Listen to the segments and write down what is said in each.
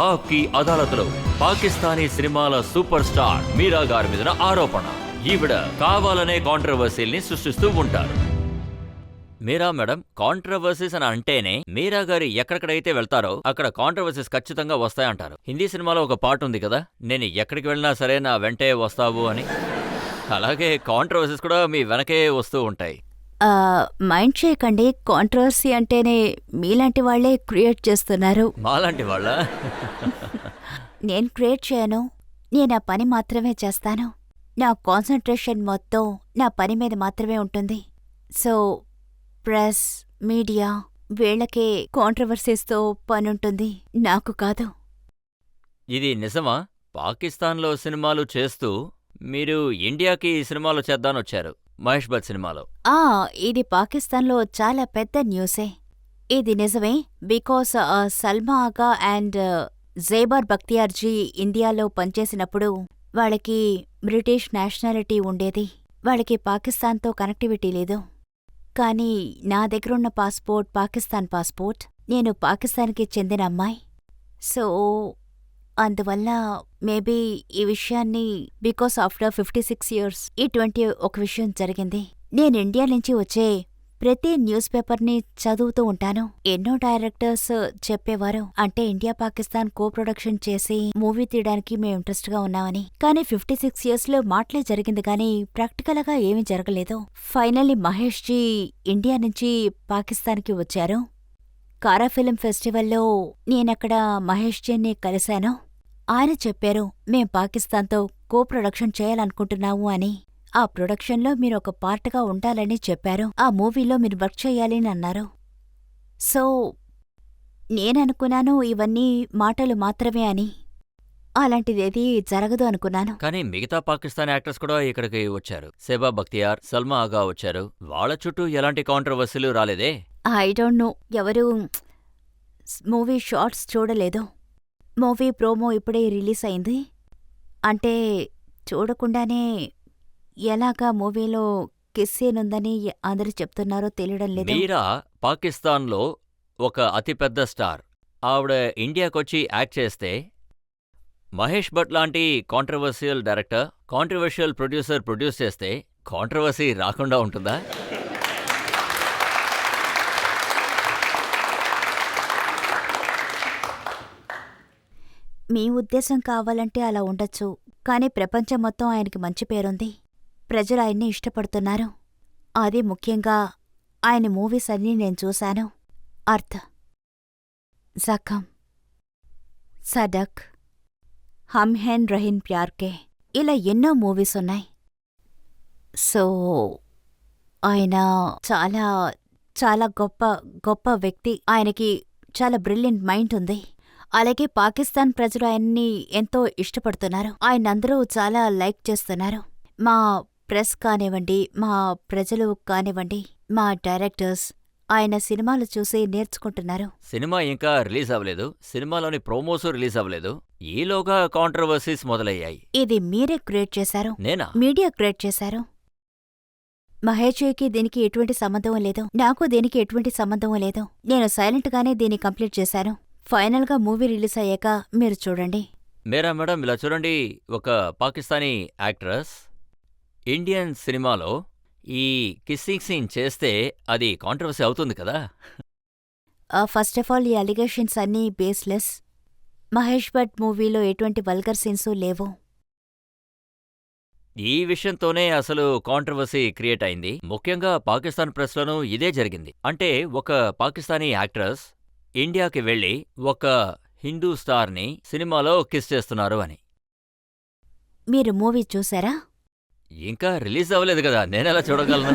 ఆప్కి అదాలత్లో పాకిస్తానీ సినిమాల super star మీరా గారి మీద ఆరోపణ. ఈవిడ కావాలనే కాంట్రవర్సీల్ని సృష్టిస్తూ ఉంటారు. మీరా మేడం, కాంట్రవర్సీస్ అని అంటేనే మీరా గారు ఎక్కడికైతే వెళ్తారో అక్కడ కాంట్రవర్సీస్ ఖచ్చితంగా వస్తాయంటారు. హిందీ సినిమాలో ఒక పాట ఉంది కదా, నేను ఎక్కడికి వెళ్ళినా సరే నా వెంటే వస్తావు అని. అలాగే కాంట్రవర్సీస్ కూడా మీ వెనకే వస్తూ ఉంటాయి. మైండ్ చేయకండి, కాంట్రవర్సీ అంటేనే మీలాంటి వాళ్లే క్రియేట్ చేస్తున్నారు. మాలాంటి వాళ్ళ? నేను క్రియేట్ చేయను, నేను ఆ పని మాత్రమే చేస్తాను. నా కాన్సంట్రేషన్ మొత్తం నా పని మీద మాత్రమే ఉంటుంది. సో ప్రెస్, మీడియా వీళ్లకే కాంట్రవర్సీస్తో పనుంటుంది, నాకు కాదు. ఇది నిజమా? పాకిస్తాన్లో సినిమాలు చేస్తూ మీరు ఇండియాకి సినిమాలు చేద్దానొచ్చారు, మహేష్ భట్ సినిమాలో. ఇది పాకిస్తాన్లో చాలా పెద్ద న్యూసే. ఇది నిజమే, బికాస్ సల్మా ఆగా అండ్ జైబర్ బక్తియార్జీ ఇండియాలో పనిచేసినప్పుడు వాళ్ళకి బ్రిటిష్ నేషనాలిటీ ఉండేది. వాళ్ళకి పాకిస్తాన్తో కనెక్టివిటీ లేదు. కానీ నా దగ్గరున్న పాస్పోర్ట్ పాకిస్తాన్ పాస్పోర్ట్. నేను పాకిస్తాన్కి చెందిన అమ్మాయి. సో అందువల్ల మేబీ ఈ విషయాన్ని బికాస్ ఆఫ్టర్ 56 years ఇటువంటి ఒక విషయం జరిగింది. నేను ఇండియా నుంచి వచ్చే ప్రతి న్యూస్ పేపర్ని చదువుతూ ఉంటాను. ఎన్నో డైరెక్టర్స్ చెప్పేవారు, అంటే ఇండియా పాకిస్తాన్ కో ప్రొడక్షన్ చేసి మూవీ తీయడానికి మేము ఇంట్రెస్ట్ గా ఉన్నామని. కానీ 56 years లో మాటలే జరిగింది కానీ ప్రాక్టికల్ గా ఏమీ జరగలేదు. ఫైనల్లీ మహేష్ జీ ఇండియా నుంచి పాకిస్తాన్కి వచ్చారు. కారా ఫిల్మ్ ఫెస్టివల్లో నేనక్కడ మహేష్ జీని కలిశాను. ఆయన చెప్పారు, మేం పాకిస్తాన్తో కో ప్రొడక్షన్ చేయాలనుకుంటున్నాము అని. ఆ ప్రొడక్షన్లో మీరు ఒక పార్ట్గా ఉండాలని చెప్పారు. ఆ మూవీలో మీరు వర్క్ చేయాలని అన్నారు. సో నేననుకున్నాను ఇవన్నీ మాటలు మాత్రమే అని. అలాంటిదేదీ జరగదు అనుకున్నాను. కానీ మిగతా పాకిస్తాన్ యాక్టర్స్ కూడా ఇక్కడికి వచ్చారు. సెబా బక్తియార్, సల్మా ఆగా వచ్చారు. వాళ్ళ చుట్టూ ఎలాంటి కాంట్రవర్సీలు రాలేదే? ఐ డోంట్ నో, ఎవరూ మూవీ షార్ట్స్ చూడలేదు. మూవీ ప్రోమో ఇప్పుడే రిలీజ్ అయింది. అంటే చూడకుండానే ఎలాగా మూవీలో కిస్ సీన్ ఉందని అందరూ చెప్తున్నారో తెలియడం లేదు. మీరా పాకిస్తాన్లో ఒక అతిపెద్ద స్టార్. ఆవిడ ఇండియాకొచ్చి యాక్ట్ చేస్తే మహేష్ భట్ లాంటి controversial director, controversial producer produce చేస్తే కాంట్రవర్సీ రాకుండా ఉంటుందా? మీ ఉద్దేశం కావాలంటే అలా ఉండొచ్చు, కానీ ప్రపంచం మొత్తం ఆయనకి మంచి పేరుంది. ప్రజలు ఆయన్ని ఇష్టపడుతున్నారు. అది ముఖ్యంగా ఆయన మూవీస్ అన్నీ నేను చూశాను. అర్థ్, జఖం, సడక్, హమ్ హెన్ రహిన్ ప్యార్కే, ఇలా ఎన్నో మూవీస్ ఉన్నాయి. సో ఆయన చాలా చాలా గొప్ప గొప్ప వ్యక్తి. ఆయనకి చాలా బ్రిలియంట్ మైండ్ ఉంది. అలాగే పాకిస్తాన్ ప్రజలు ఆయన్ని ఎంతో ఇష్టపడుతున్నారు. ఆయనందరూ చాలా లైక్ చేస్తున్నారు. మా ప్రెస్ కానివ్వండి, మా ప్రజలు కానివ్వండి, మా డైరెక్టర్స్ ఆయన సినిమాలు చూసి నేర్చుకుంటున్నారు. సినిమా ఇంకా రిలీజ్ అవ్వలేదు, సినిమాలోని ప్రోమోస్ రిలీజ్ అవ్వలేదు, ఈలోగా కాంట్రవర్సీస్ మొదలయ్యాయి. ఇది మీరే క్రియేట్ చేశారు. నేనా? మీడియా క్రియేట్ చేశారు. మహేష్కి దీనికి ఎటువంటి సంబంధం లేదు, నాకు దీనికి ఎటువంటి సంబంధం లేదు. నేను సైలెంట్ గానే దీన్ని కంప్లీట్ చేశాను. ఫైనల్గా మూవీ రిలీజ్ అయ్యాక మీరు చూడండి. మేరా మేడం, ఇలా చూడండి, ఒక పాకిస్తానీ యాక్ట్రెస్ ఇండియన్ సినిమాలో ఈ కిస్సింగ్ సీన్ చేస్తే అది కాంట్రవర్సీ అవుతుంది కదా? ఫస్ట్ ఆఫ్ ఆల్ ఈ అలిగేషన్స్ అన్నీ బేస్లెస్. మహేష్ భట్ మూవీలో ఎటువంటి వల్గర్ సీన్సు లేవు. ఈ విషయంతోనే అసలు కాంట్రవర్సీ క్రియేట్ అయింది. ముఖ్యంగా పాకిస్తాన్ ప్రెస్లోనూ ఇదే జరిగింది. అంటే ఒక పాకిస్తానీ యాక్ట్రెస్ ఇండియాకి వెళ్ళి ఒక హిందూ స్టార్ని సినిమాలో కిస్ చేస్తున్నారు అని. మీరు మూవీ చూసారా? ఇంకా రిలీజ్ అవ్వలేదు కదా, నేనెలా చూడగలను?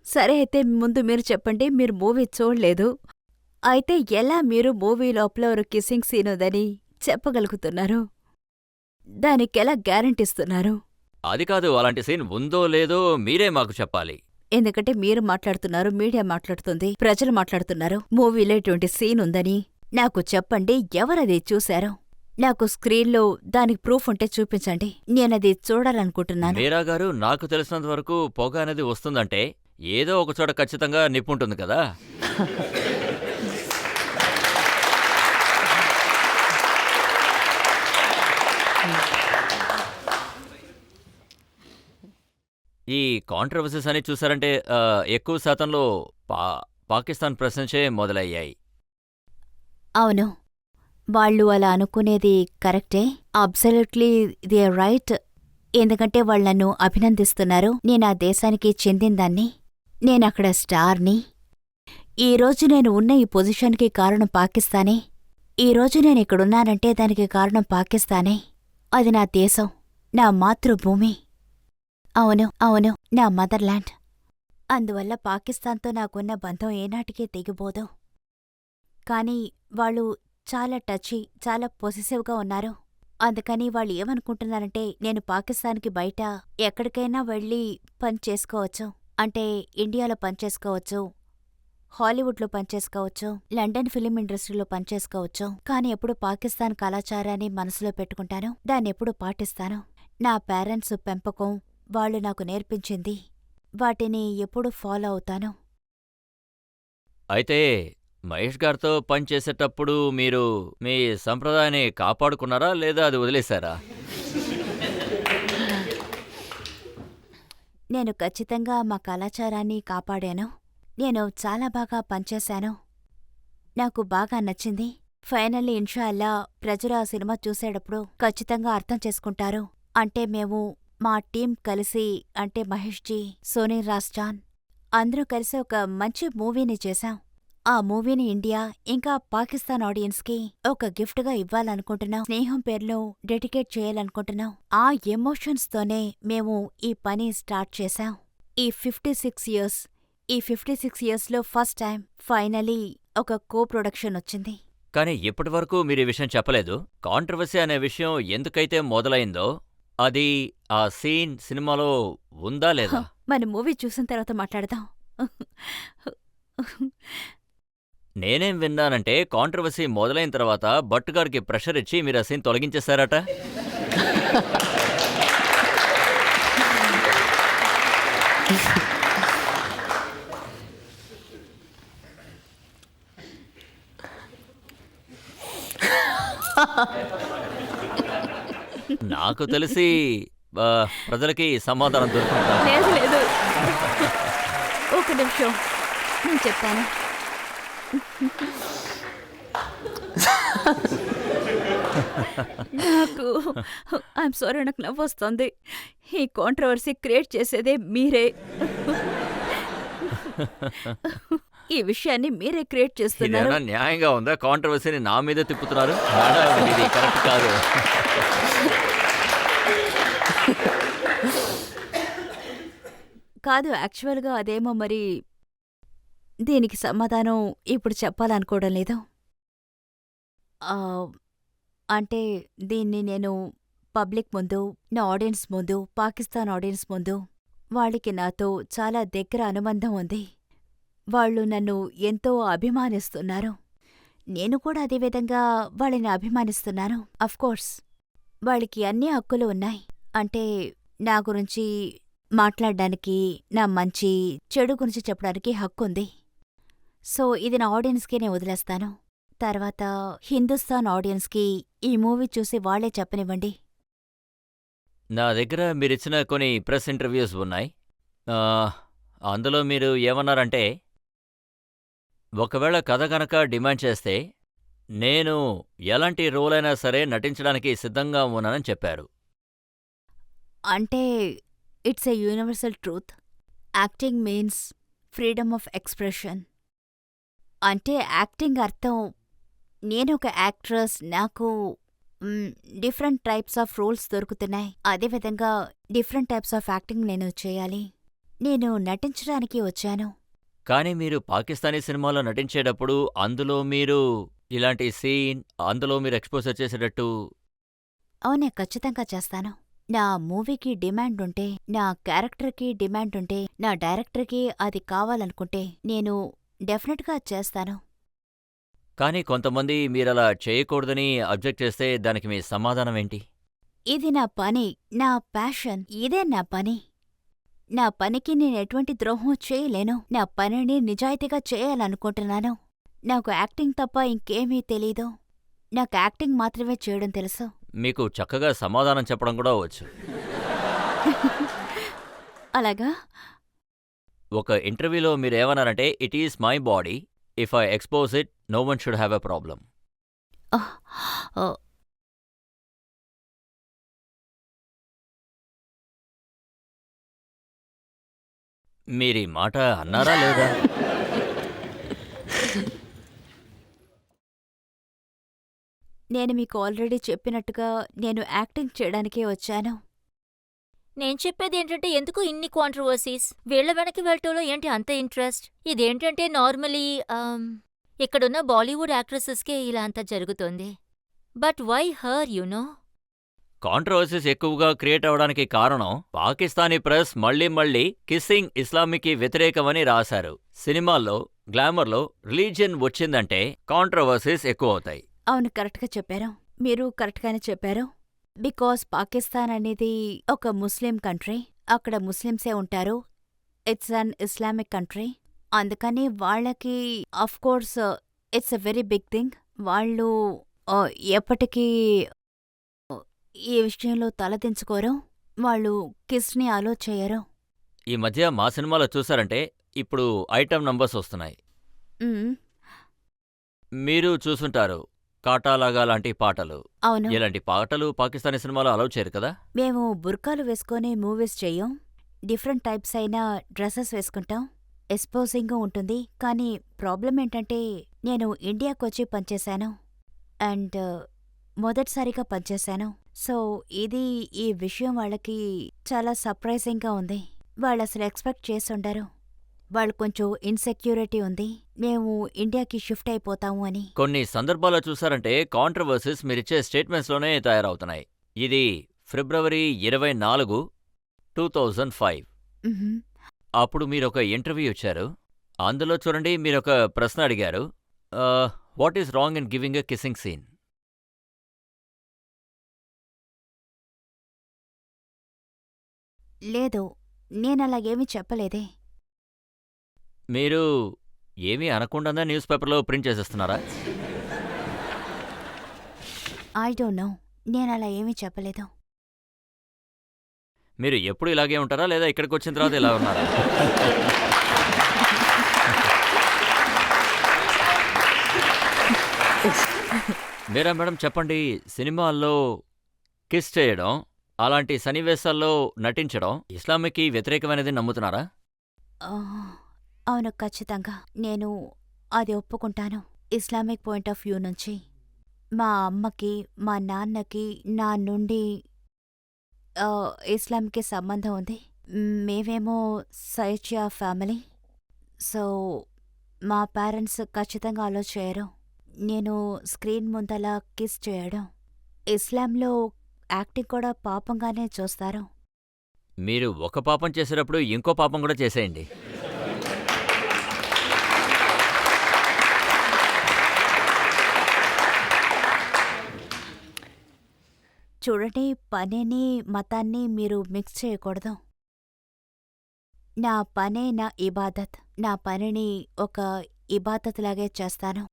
సరే, అయితే ముందు మీరు చెప్పండి, మీరు మూవీ చూడలేదు. అయితే ఎలా మీరు మూవీ లోపల ఒక కిస్సింగ్ సీన్ ఉందని చెప్పగలుగుతున్నారు? దానికెలా గ్యారంటీస్తున్నారు? అది కాదు, అలాంటి సీన్ ఉందో లేదో మీరే మాకు చెప్పాలి. ఎందుకంటే మీరు మాట్లాడుతున్నారు, మీడియా మాట్లాడుతుంది, ప్రజలు మాట్లాడుతున్నారు. మూవీలో ఇటువంటి సీన్ ఉందని నాకు చెప్పండి, ఎవరది చూశారో? నాకు స్క్రీన్లో దానికి ప్రూఫ్ ఉంటే చూపించండి, నేనది చూడాలనుకుంటున్నాను. మీరా గారు, నాకు తెలిసినంత వరకు పొగ అనేది వస్తుందంటే ఏదో ఒక చోట ఖచ్చితంగా నిప్పుంటుంది కదా? ఈ కాంట్రవర్సీస్ అని చూసారంటే ఎక్కువ శాతంలో పా పాకిస్తాన్ ప్రశ్నించే మొదలయ్యాయి. అవును, వాళ్ళు అలా అనుకునేది కరెక్టే. Absolutely they are right. ఎందుకంటే వాళ్ళు నన్ను అభినందిస్తున్నారు. నేను ఆ దేశానికి చెందిందాన్ని. నేనక్కడ స్టార్ని. ఈరోజు నేను ఉన్న ఈ పొజిషన్కి కారణం పాకిస్తానే. ఈరోజు నేనిక్కడున్నానంటే దానికి కారణం పాకిస్తానే. అది నా దేశం, నా మాతృభూమి. అవును అవును, నా మదర్లాండ్. అందువల్ల పాకిస్తాన్తో నాకున్న బంధం ఏనాటికీ తెగిపోదు. కానీ వాళ్ళు చాలా టచీ, చాలా పొసెసివ్గా ఉన్నారు. అందుకని వాళ్ళు ఏమనుకుంటున్నారంటే నేను పాకిస్తాన్కి బయట ఎక్కడికైనా వెళ్ళి పని చేసుకోవచ్చు. అంటే ఇండియాలో పనిచేసుకోవచ్చు, హాలీవుడ్లో పనిచేసుకోవచ్చు, లండన్ ఫిలిం ఇండస్ట్రీలో పనిచేసుకోవచ్చు. కానీ ఎప్పుడు పాకిస్తాన్ కళాచారాన్ని మనసులో పెట్టుకుంటాను, దాన్నెప్పుడు పాటిస్తాను. నా పేరెంట్స్ పెంపకం, వాళ్ళు నాకు నేర్పించింది, వాటిని ఎప్పుడు ఫాలో అవుతాను. అయితే మహేష్ గారితో పనిచేసేటప్పుడు మీరు మీ సంప్రదాయాన్ని కాపాడుకున్నారా లేదా అది వదిలేశారా? నేను ఖచ్చితంగా మా కళాచారాన్ని కాపాడాను. నేను చాలా బాగా పనిచేశాను. నాకు బాగా నచ్చింది. ఫైనల్లీ ఇన్షా అల్లా ప్రజలు ఆ సినిమా చూసేటప్పుడు ఖచ్చితంగా అర్థం చేసుకుంటారు. అంటే మేము మా టీం కలిసి, అంటే మహేష్జీ, సోనీ రాజ్చాన్ అందరూ కలిసి ఒక మంచి మూవీని చేశాం. ఆ మూవీని ఇండియా ఇంకా పాకిస్తాన్ ఆడియన్స్కి ఒక గిఫ్ట్గా ఇవ్వాలనుకుంటున్నాం. స్నేహం పేరులో డెడికేట్ చేయాలనుకుంటున్నాం. ఆ ఎమోషన్స్తోనే మేము ఈ పని స్టార్ట్ చేశాం. ఈ 56 ఇయర్స్లో ఫస్ట్ టైం ఫైనలీ ఒక కో ప్రొడక్షన్ వచ్చింది. కానీ ఇప్పటివరకు మీరు ఈ విషయం చెప్పలేదు. కాంట్రవర్సీ అనే విషయం ఎందుకైతే మొదలైందో అది ఆ సీన్ సినిమాలో ఉందా లేదా? మన మూవీ చూసిన తర్వాత మాట్లాడదాం. నేనేం విన్నానంటే కాంట్రవర్సీ మొదలైన తర్వాత భట్ గారికి ప్రెషర్ ఇచ్చి మీరు ఆ సీన్ తొలగించేశారట. నాకు తెలిసి ప్రజలకి సమాధానం దొరుకుతుంది. లేదు లేదు, ఒక నిమిషం నేను చెప్తాను. ఐఎమ్ సారీ, నాకు నవ్వొస్తుంది. ఈ కాంట్రవర్సీ క్రియేట్ చేసేదే మీరే. ఈ విషయాన్ని మీరే క్రియేట్ చేస్తున్నారు. ఇదేనా న్యాయంగా ఉందా? కాంట్రవర్సీని నా మీదే తిప్పుతున్నారు. ఇది కరెక్ట్ కాదు. కాదు, యాక్చువల్గా అదేమో మరి దీనికి సమాధానం ఇప్పుడు చెప్పాలనుకోవడం లేదు. ఆ, అంటే దీన్ని నేను పబ్లిక్ ముందు, నా ఆడియన్స్ ముందు, పాకిస్తాన్ ఆడియన్స్ ముందు వాళ్ళకి నాతో చాలా దగ్గర అనుబంధం ఉంది. వాళ్ళు నన్ను ఎంతో అభిమానిస్తున్నారు. నేను కూడా అదేవిధంగా వాళ్ళని అభిమానిస్తున్నాను. అఫ్కోర్స్ వాళ్ళకి అన్ని హక్కులు ఉన్నాయి. అంటే నా గురించి మాట్లాడ్డానికి, నా మంచి చెడు గురించి చెప్పడానికి హక్కుంది. సో ఇది నా ఆడియన్స్కి నేను వదిలేస్తాను. తర్వాత హిందుస్థాన్ ఆడియన్స్కి ఈ మూవీ చూసి వాళ్లే చెప్పనివ్వండి. నా దగ్గర మీరిచ్చిన కొన్ని ప్రెస్ ఇంటర్వ్యూస్ ఉన్నాయి. అందులో మీరు ఏమన్నారంటే, ఒకవేళ కథ గనక డిమాండ్ చేస్తే నేను ఎలాంటి రోల్ అయినా సరే నటించడానికి సిద్ధంగా ఉన్నానని చెప్పారు. అంటే it's a universal truth. Acting means freedom of expression. అంటే యాక్టింగ్ అర్థం నేనొక యాక్ట్రెస్, నాకు డిఫరెంట్ టైప్స్ ఆఫ్ రోల్స్ దొరుకుతున్నాయి. అదేవిధంగా డిఫరెంట్ టైప్స్ ఆఫ్ యాక్టింగ్ నేను చేయాలి. నేను నటించడానికి వచ్చాను. కానీ మీరు పాకిస్తానీ సినిమాలో నటించేటప్పుడు అందులో మీరు ఇలాంటి సీన్, అందులో మీరు ఎక్స్పోజర్ చేసేటట్టు. అవునే, ఖచ్చితంగా చేస్తాను. నా మూవీకి డిమాండ్ ఉంటే, నా క్యారెక్టర్కి డిమాండ్ ఉంటే, నా డైరెక్టర్కి అది కావాలనుకుంటే నేను డెఫినెట్గా చేస్తాను. కానీ కొంతమంది మీరలా చేయకూడదని అబ్జెక్ట్ చేస్తే దానికి మీ సమాధానం ఏంటి? ఇది నా పని, నా ప్యాషన్, ఇదే నా పని. నా పనికి నేనెటువంటి ద్రోహం చేయలేను. నా పనిని నిజాయితీగా చేయాలనుకుంటున్నాను. నాకు యాక్టింగ్ తప్ప ఇంకేమీ తెలీదు. నాకు యాక్టింగ్ మాత్రమే చేయడం తెలుసు. మీకు చక్కగా సమాధానం చెప్పడం కూడా వచ్చు. అలాగా? ఒక ఇంటర్వ్యూలో మీరేమన్నారంటే, it is my body, if I expose it no one should have a problem. ఆహ్! ఓహ్! మీరీ మాట అన్నారా లేదా? నేను మీకు ఆల్రెడీ చెప్పినట్టుగా నేను యాక్టింగ్ చేయడానికే వచ్చాను. నేను చెప్పేదేంటంటే ఎందుకు ఇన్ని కాంట్రవర్సీస్? వీళ్ళ వెనక్కి వెళ్ళటంలో ఏంటి అంత ఇంట్రెస్ట్? ఇదేంటంటే నార్మలీ ఇక్కడున్న బాలీవుడ్ యాక్ట్రెసెస్‌కే ఇలా అంతా జరుగుతోంది. But why her you know? Controversies ఎక్కువగా క్రియేట్ అవడానికి కారణం పాకిస్తానీ ప్రెస్ మళ్ళీ మళ్ళీ కిస్సింగ్ ఇస్లాంకి వ్యతిరేకమని రాశారు. సినిమాల్లో, గ్లామర్లో రిలీజియన్ వచ్చిందంటే కాంట్రవర్సీస్ ఎక్కువవుతాయి. అవును, కరెక్ట్‌గా చెప్పారు. మీరు కరెక్ట్‌గానే చెప్పారు. బికాస్ పాకిస్తాన్ అనేది ఒక ముస్లిం కంట్రీ. అక్కడ ముస్లిమ్సే ఉంటారు. It's an Islamic country. అందుకని వాళ్ళకి of course it's a very big thing. వాళ్ళు ఎప్పటికీ ఈ విషయంలో తలదించుకోరు. వాళ్ళు కిస్‌ని అలో చెయ్యరు. ఈ మధ్య మా సినిమాలో చూసారంటే ఇప్పుడు ఐటమ్ నంబర్స్ వస్తున్నాయి. హ్మ్. మీరు చూసుంటారు, కాటాలాగా లాంటి పాటలు. అవును. ఇలాంటి పాటలు పాకిస్తానీ సినిమాలో అలౌ చేయరు కదా? మేము బుర్కాలు వేసుకొని మూవీస్ చెయ్యం. డిఫరెంట్ టైప్స్ అయిన డ్రెస్సెస్ వేసుకుంటాం. ఎక్స్‌పోజింగు ఉంటుంది. కానీ ప్రాబ్లమ్ ఏంటంటే నేను ఇండియాకొచ్చి పనిచేశాను. అండ్ మొదటిసారిగా పనిచేశాను. సో ఈ విషయం వాళ్ళకి చాలా సర్ప్రైజింగ్‌గా ఉంది. వాళ్ళసలు ఎక్స్‌పెక్ట్ చేసుండరు. వాళ్ళు కొంచెం ఇన్‌సెక్యూరిటీ ఉంది. మేము ఇండియాకి షిఫ్ట్ అయిపోతాము అని. కొన్ని సందర్భాల్లో చూసారంటే కాంట్రవర్సీస్ మీరిచ్చే స్టేట్మెంట్స్లోనే తయారవుతున్నాయి. ఇది ఫిబ్రవరి 24, 2005. హుహు. అప్పుడు మీరొక ఇంటర్వ్యూ ఇచ్చారు. అందులో చూడండి, మీరొక ప్రశ్న అడిగారు. What is wrong in giving a kissing scene? లేదు, నేనలాగేమీ చెప్పలేదే. మీరు ఏమీ అనకుండానే న్యూస్ పేపర్లో ప్రింట్ చేసేస్తున్నారా? I don't know. నేనలా ఏమీ చెప్పలేదు. మీరు ఎప్పుడు ఇలాగే ఉంటారా, లేదా ఇక్కడికి వచ్చిన తర్వాత ఇలా ఉన్నారా? మీరా మేడం చెప్పండి, సినిమాల్లో కిస్ చేయడం, అలాంటి సన్నివేశాల్లో నటించడం ఇస్లామిక్కి వ్యతిరేకమైనది నమ్ముతున్నారా? అవును, ఖచ్చితంగా. నేను అది ఒప్పుకుంటాను. ఇస్లామిక్ పాయింట్ ఆఫ్ వ్యూ నుంచి మా అమ్మకి, మా నాన్నకి నా నుండి ఇస్లాంకి సంబంధం ఉంది. మేమేమో సైచియా ఫ్యామిలీ. సో మా పేరెంట్స్ ఖచ్చితంగా అలో చేయరు. నేను స్క్రీన్ ముందల కిస్ చేయడం. ఇస్లాంలో యాక్టింగ్ కూడా పాపంగానే చూస్తారు. మీరు ఒక పాపం చేసేటప్పుడు ఇంకో పాపం కూడా చేసేయండి. చూడండి, పనిని మతాన్ని మీరు మిక్స్ చేయకూడదు. నా పనే నా ఇబాదత్. నా పనిని ఒక ఇబాదత్ లాగే చేస్తాను.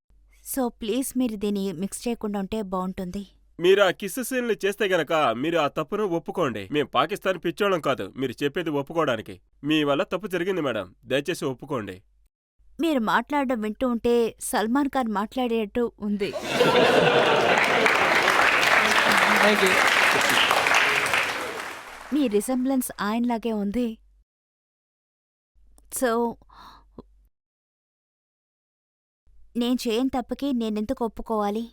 సో ప్లీజ్ మీరు దీన్ని మిక్స్ చేయకుండా ఉంటే బావుంటుంది. మీరు ఆ కిస్ సీన్లు చేస్తే గనక మీరు ఆ తప్పును ఒప్పుకోండి. మేం పాకిస్తాన్ పిచ్చోళ్ళం కాదు మీరు చెప్పేది ఒప్పుకోవడానికి. మీ వల్ల తప్పు జరిగింది మేడం, దయచేసి ఒప్పుకోండి. మీరు మాట్లాడడం వింటూ ఉంటే సల్మాన్ ఖాన్ మాట్లాడేట్టు ఉంది. మీ రిసెంబ్లెన్స్ ఆయనలాగే ఉంది. సో నేను చేయని తప్పకి నేనెందుకు ఒప్పుకోవాలి?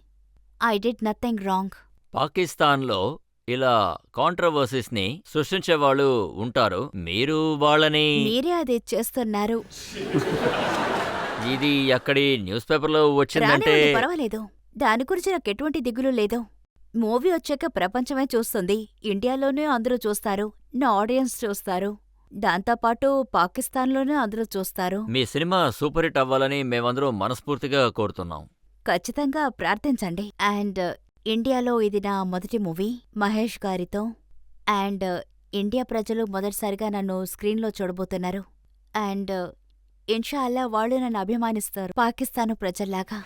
I did nothing wrong. పాకిస్తాన్లో ఇలా కాంట్రవర్సీస్ని సృష్టించేవాళ్ళు ఉంటారు. మీరు వాళ్ళని మీరే అది చేస్తున్నారు. ఇది అక్కడి న్యూస్ పేపర్లో వచ్చిందంటే రానివ్వండి, పర్వాలేదు. దాని గురించి నాకు ఎటువంటి దిగులు లేదు. మూవీ వచ్చాక ప్రపంచమే చూస్తుంది. ఇండియాలోనే అందరూ చూస్తారు. నా ఆడియన్స్ చూస్తారు. దాంతోపాటు పాకిస్తాన్లోనే అందరూ చూస్తారు. మీ సినిమా సూపర్ హిట్ అవ్వాలని మేమందరం మనస్ఫూర్తిగా కోరుతున్నాం. ఖచ్చితంగా ప్రార్థించండి. అండ్ ఇండియాలో ఇది నా మొదటి మూవీ మహేష్ గారితో. అండ్ ఇండియా ప్రజలు మొదటిసారిగా నన్ను స్క్రీన్లో చూడబోతున్నారు. అండ్ ఇన్షా అల్లా వాళ్ళు నన్ను అభిమానిస్తారు పాకిస్తాను ప్రజల్లాగా.